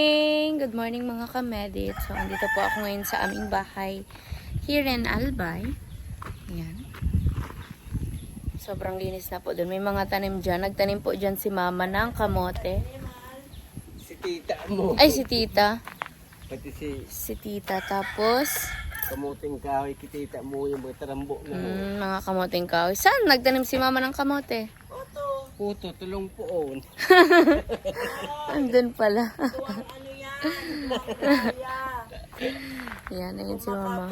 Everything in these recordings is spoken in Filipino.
morning! Good morning mga kamedit. So, andito po ako ngayon sa aming bahay here in Albay. Ayan. Sobrang linis na po doon. May mga tanim dyan. Nagtanim po dyan si mama ng kamote. Si tita mo. Ay, si tita. Pati Si tita. Tapos, kamuting kahoy, kitita mo yung mga tarambo na. mga kamoting kahoy. Saan nagtanim si mama ng kamote? Puto, tulong poon. Andun pala. Yan, ayun si mama.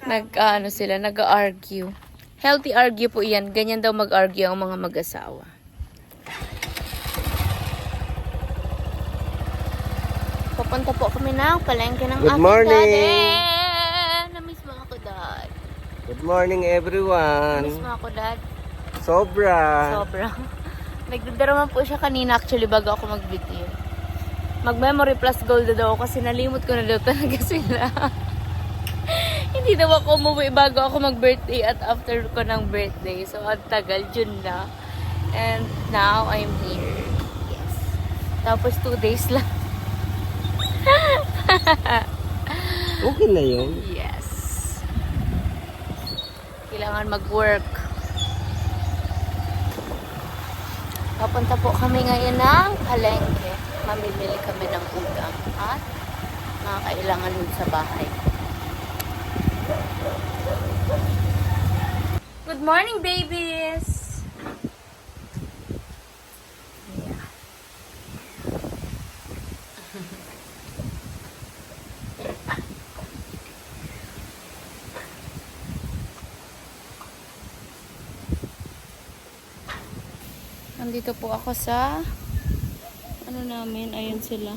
Nag-ano sila, nag-argue. Healthy argue po yan. Ganyan daw mag-argue ang mga mag-asawa. Papunta po kami ng palengke ng Good aking morning. daddy. Na-miss mo ako, dad. Good morning everyone. Na-miss mo ako, dad. Sobra. Sobra. Nagdadrama po siya kanina actually bago ako mag-video. Mag-memory plus gold daw ako kasi nalimot ko na daw talaga sila. Hindi daw ako umuwi bago ako mag-birthday at after ko ng birthday. So, ang tagal, June na. And now, I'm here. Yes. Tapos, 2 days lang. Okay na yun. Yes. Kailangan mag-work. Papunta po kami ngayon ng palengke. Mamimili kami ng ulam at mga kailangan dun sa bahay. Good morning, babies! Yeah. Nandito po ako sa ano namin, ayun sila.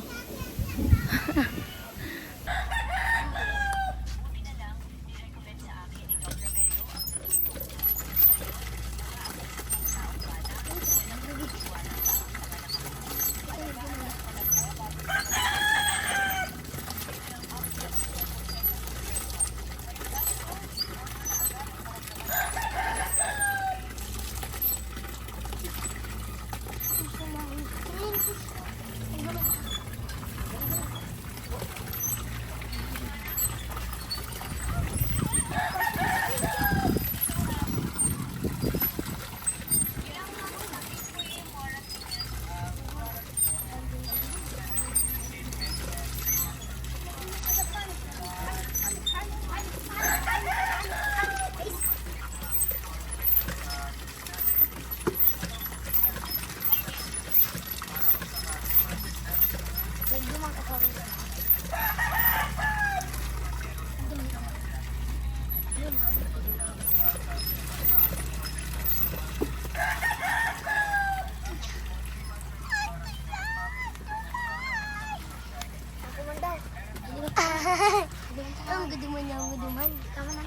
Ang guduman niya, ang guduman. Ikaw naman.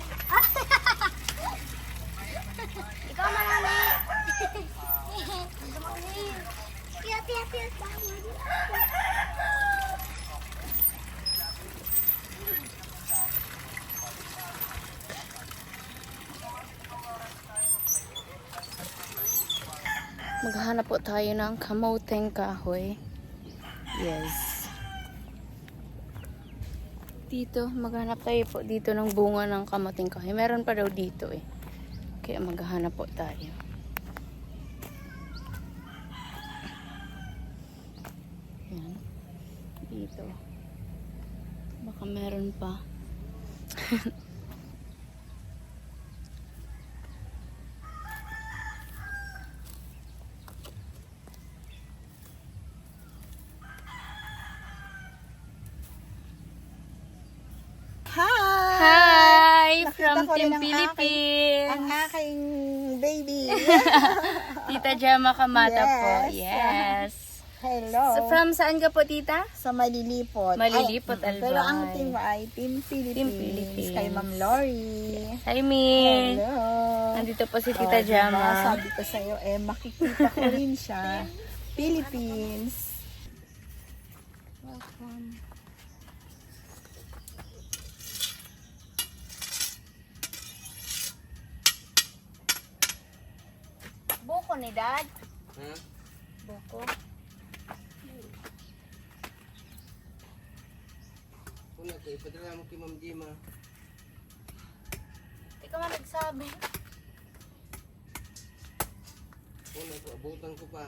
Ikaw marami. Tiyak, tiyak, tiyak. Maghahanap po tayo ng kamoteng kahoy. Yes. Dito, maghanap tayo po dito ng bunga ng kamoteng kahoy. Meron pa daw dito eh. Kaya maghahanap po tayo. Yan. Dito. Baka meron pa. Hi! From Nakita ko rin Team ang Philippines! Ang aking baby. Tita Gemma Kamata po. Yes. Yes. Hello. So, from saan ka po, tita? Sa Malilipot. Malilipot, Ay, Albay. Pero ang team ay Team Philippines. Team Philippines. Kay Ma'am Lori. Hi, Min! Hello. Nandito po si Tita Oh, diba? Gemma. Sabi ko sa'yo, makikita ko rin siya. Philippines. Welcome. Buko ni Dad. Ha? Buko. Una ko, ipadala mo kay Ma'am Jima. Hindi ka man nagsabi. Una ko, abutan ko pa.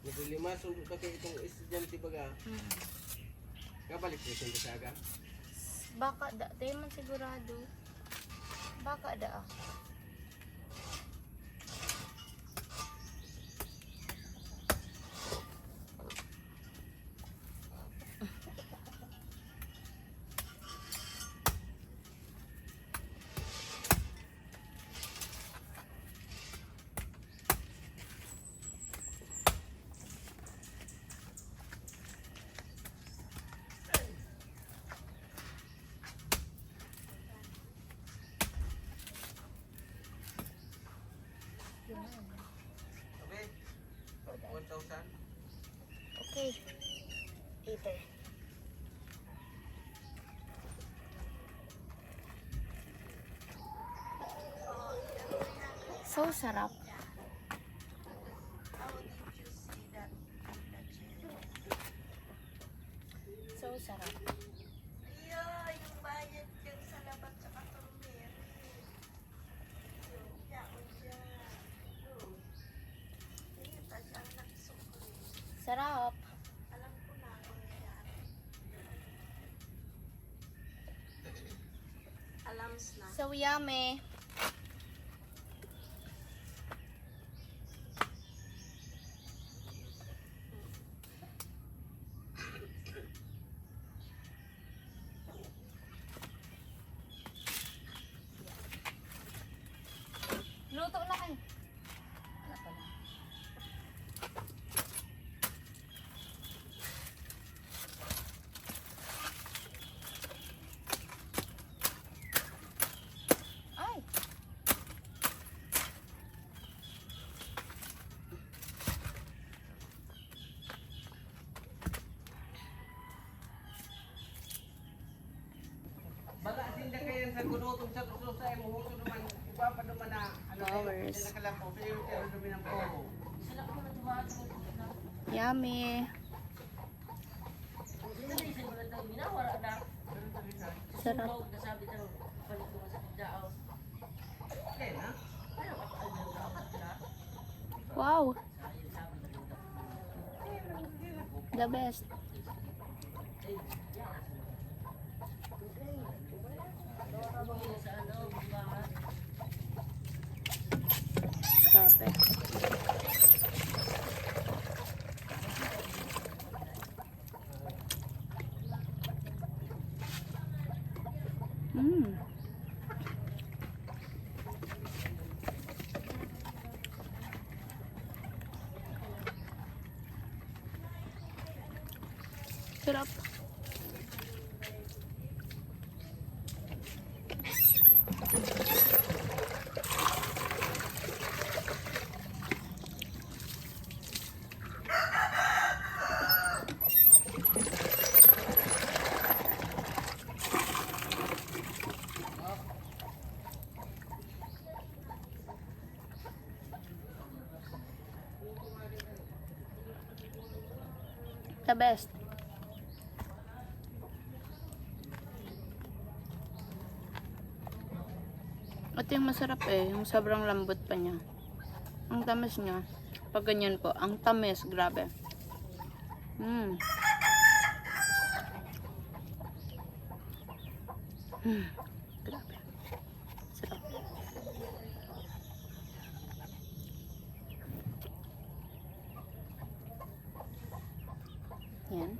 Naglima, sundo ka kayo itong estudyante baga. Kabalik ko sa aga. Baka da. Tayo man sigurado. Baka da. Okay? 1,000? Okay. Later. So sarap. So sarap. Yung bayad dyan sa labat sa katormer. Sarap. Alam ko na kung yan. Alams na. So yummy. Luto na kayo. Ano pala? Ay! Baga, tinda kayo sa gunotong sa kususa, ay muhuto naman. Iba pa naman na, ano, Flowers. na nakalapo. Pero dumi ng poho. Yummy. Sarap. Okay, na? Wow. The best. Grabe. Mm. Sarap. The best. Ito yung masarap eh, yung sobrang lambot pa niya. Ang tamis niya. Pag ganyan po, ang tamis, grabe. Mm. Grabe. Sarap. Yan.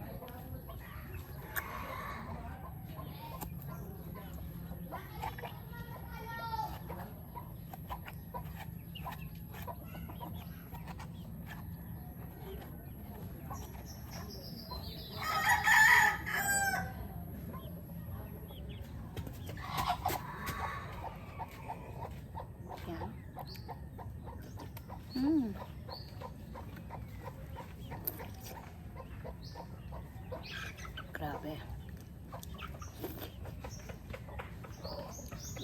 Yan. Grabe.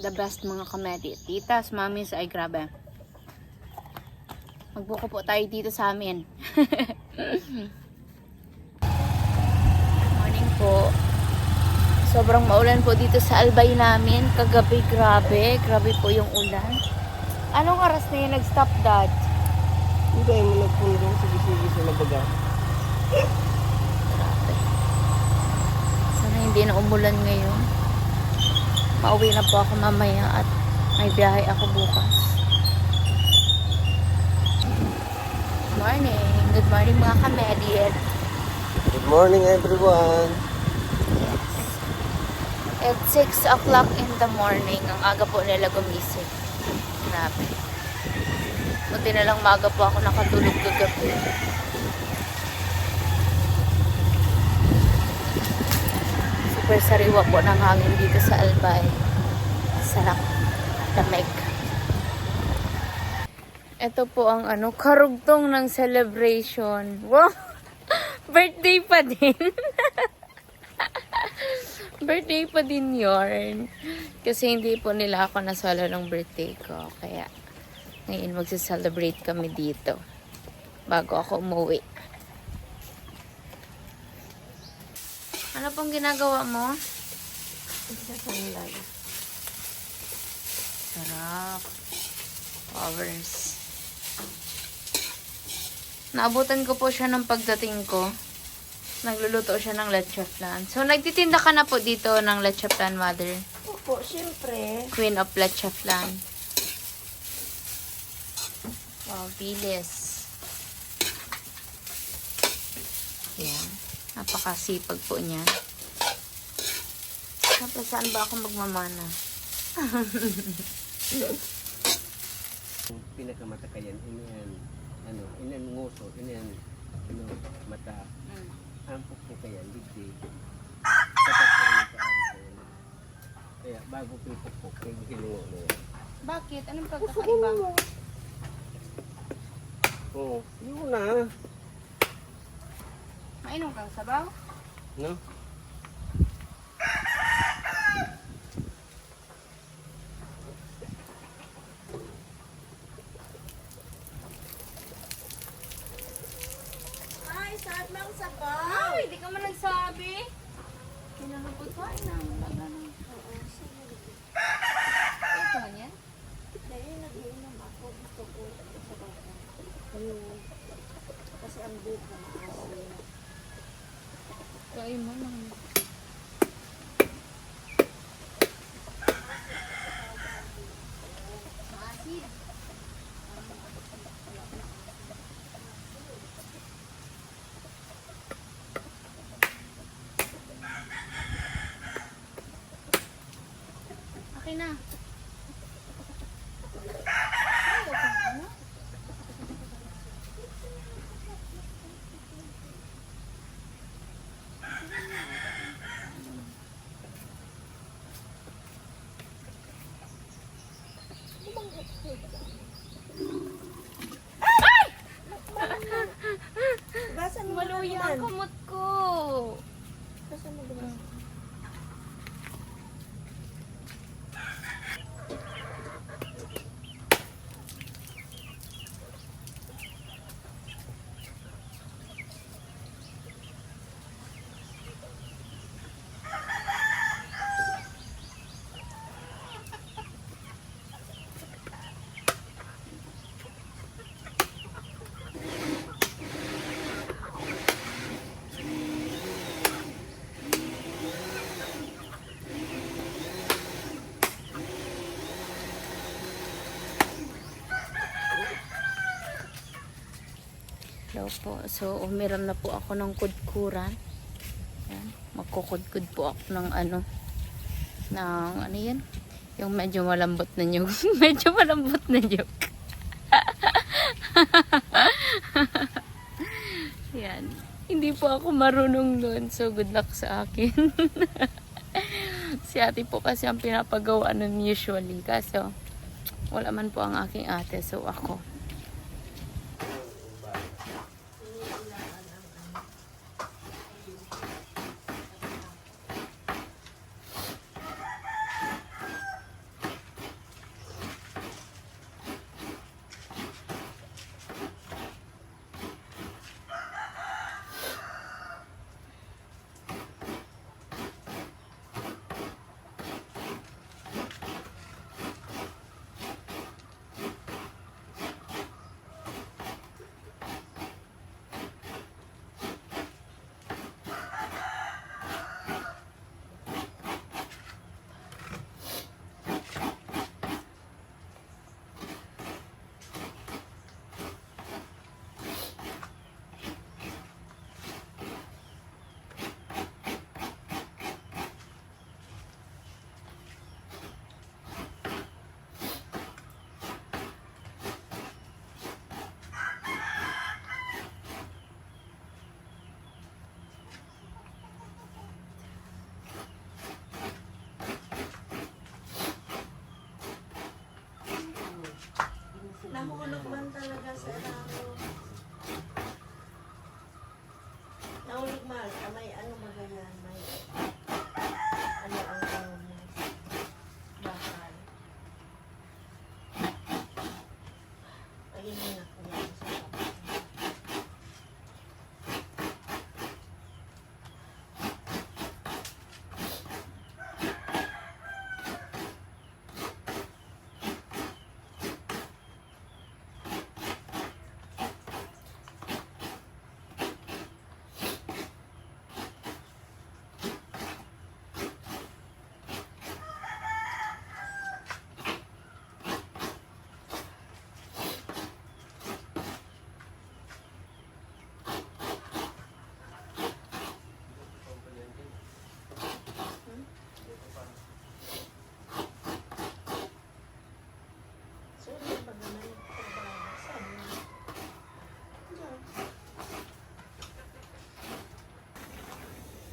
The best mga kamedi. Titas, mamis ay grabe. Magbuko po tayo dito sa amin. Morning po. Sobrang maulan po dito sa Albay namin. Kagabi, grabe. Grabe po yung ulan. Anong oras na yun nag-stop, Dad? Hindi mo nagpunong sige-sige sa nabaga. Grabe. Sana hindi na umulan ngayon. Pauwi na po ako mamaya at may biyahe ako bukas. Morning. Good morning mga kamedian. Good morning everyone. At 6 o'clock in the morning, ang aga po nila gumising. Grabe. Buti na lang maaga po ako nakatulog kagabi. Super sariwa po ng hangin dito sa Albay. Sarap. Lamig. Ito po ang karugtong ng celebration. Wow! Birthday pa din. Birthday pa din yarn. Kasi hindi po nila ako nasala ng birthday ko. Kaya ngayon magsa-celebrate kami dito. Bago ako umuwi. Ano pong ginagawa mo? Sarap. Flowers. Naabutan ko po siya ng pagdating ko. Nagluluto siya ng leche flan. So, nagtitinda ka na po dito ng leche flan, Mother? Opo, syempre. Queen of leche flan. Wow, bilis. Yan. Napakasipag po niya. Siyempre, saan ba ako magmamana? Pinakamatakayan, iniyan, iniyan nguso, iniyan, mata. Ampok po kaya, ligdi. Tapat ko rin sa ampon. Kaya bago pipukpok, kaya hinuo na yan. Bakit? Anong pagkakaiba? Oo, yun na. Mainom kang sabaw? No? Ay, saan lang sabaw? Ay, di ka man nagsabi. Kinahapot ko. Ay, nangulaga na. Ito man yan? Dahil nag-iinom ako, gusto ko sabaw ko. Kasi ang buhok na maasin. Kaya mo lang. Maasid. Okay na. Basan mo Maluya ang kamot ko. Basan mo naman. Hello po. So, umiram na po ako ng kudkuran. Yan. Magkukudkud po ako ng ano yan? Yung medyo malambot na nyug. Medyo malambot na nyug. Yan. Hindi po ako marunong doon. So, good luck sa akin. Si ate po kasi ang pinapagawa nun usually. Kaso, wala man po ang aking ate. So, ako.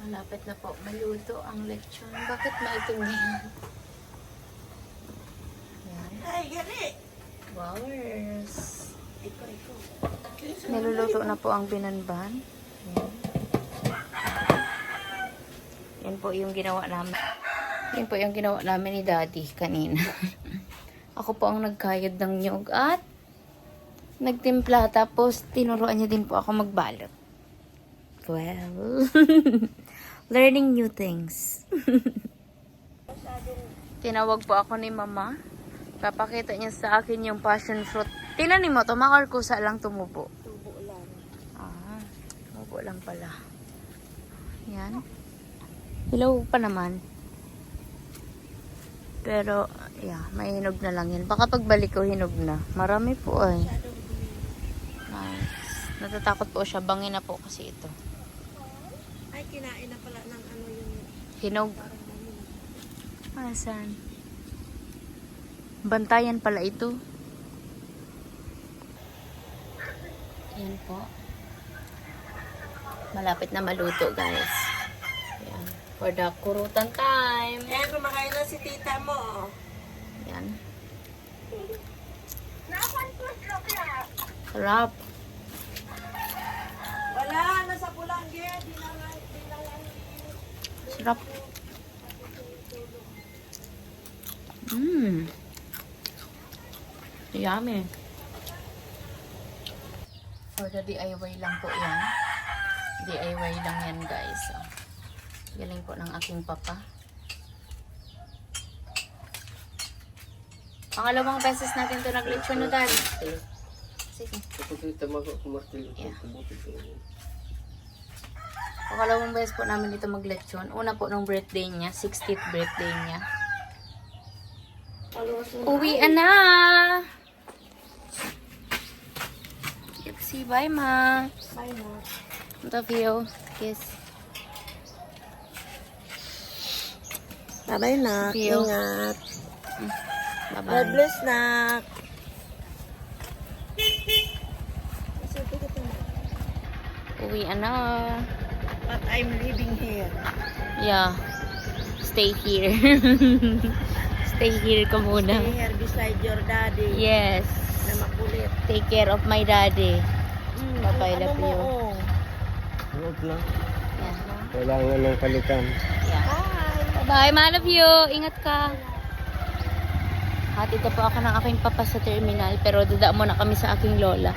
Malapit na po maluto ang lechon. Bakit maitim ganyan? Yan. Ay, gali! Wowers. Ikaw. Niluluto na po ang binanban. Yan. Yan po yung ginawa namin. Yan po yung ginawa namin ni Daddy kanina. Ako po ang nagkayod ng nyug at nagtimpla. Tapos tinuruan niya din po ako magbalot. Well, learning new things. Tinawag po ako ni Mama. Papakita niya sa akin yung passion fruit. Tinanim mo, tumakarkusa lang tumubo. Tubo lang. Ah, tumubo lang pala. Yan. Hilaw pa naman. Pero, yeah, may hinog na lang yan. Baka pagbalik ko, hinog na. Marami po ay. Nice. Natatakot po siya. Bangin na po kasi ito. Ay, kinain na pala ng ano yung Hinog. parang mamin. Asan? Bantayan pala ito. Yan po. Malapit na maluto, guys. Yan. For the kurutan time. Eh, kumakain na si tita mo. Yan. Sarap. Wala, nasa Pulangge. Di na nga. Sarap. Mmm. Yummy. For the DIY lang po yan. DIY lang yan, guys. So, galing po ng aking papa. Pangalawang beses natin ito nag-lechon na, Dad. Sige. Kapag kita kumartil ito, Yeah. kumuti ito. Pangalawang beses po namin ito mag-lechon. Una po nung birthday niya, 60th birthday niya. Uwian na! Say bye, Ma. Bye na. Love you. Kiss. Bye na. Pio. Ingat. God Bye-bye. bless na. Uwian na. But I'm living here. Yeah. Stay here. Stay here ka muna. Stay here beside your daddy. Yes. Na makulit. Take care of my daddy. Bye-bye, love you. Huwag lang. Yeah. Kailangan ng kalitan. Yeah. Bye. Bye, ma, love you. Ingat ka. Hatid na po ako ng aking papa sa terminal, pero dada muna kami sa aking lola.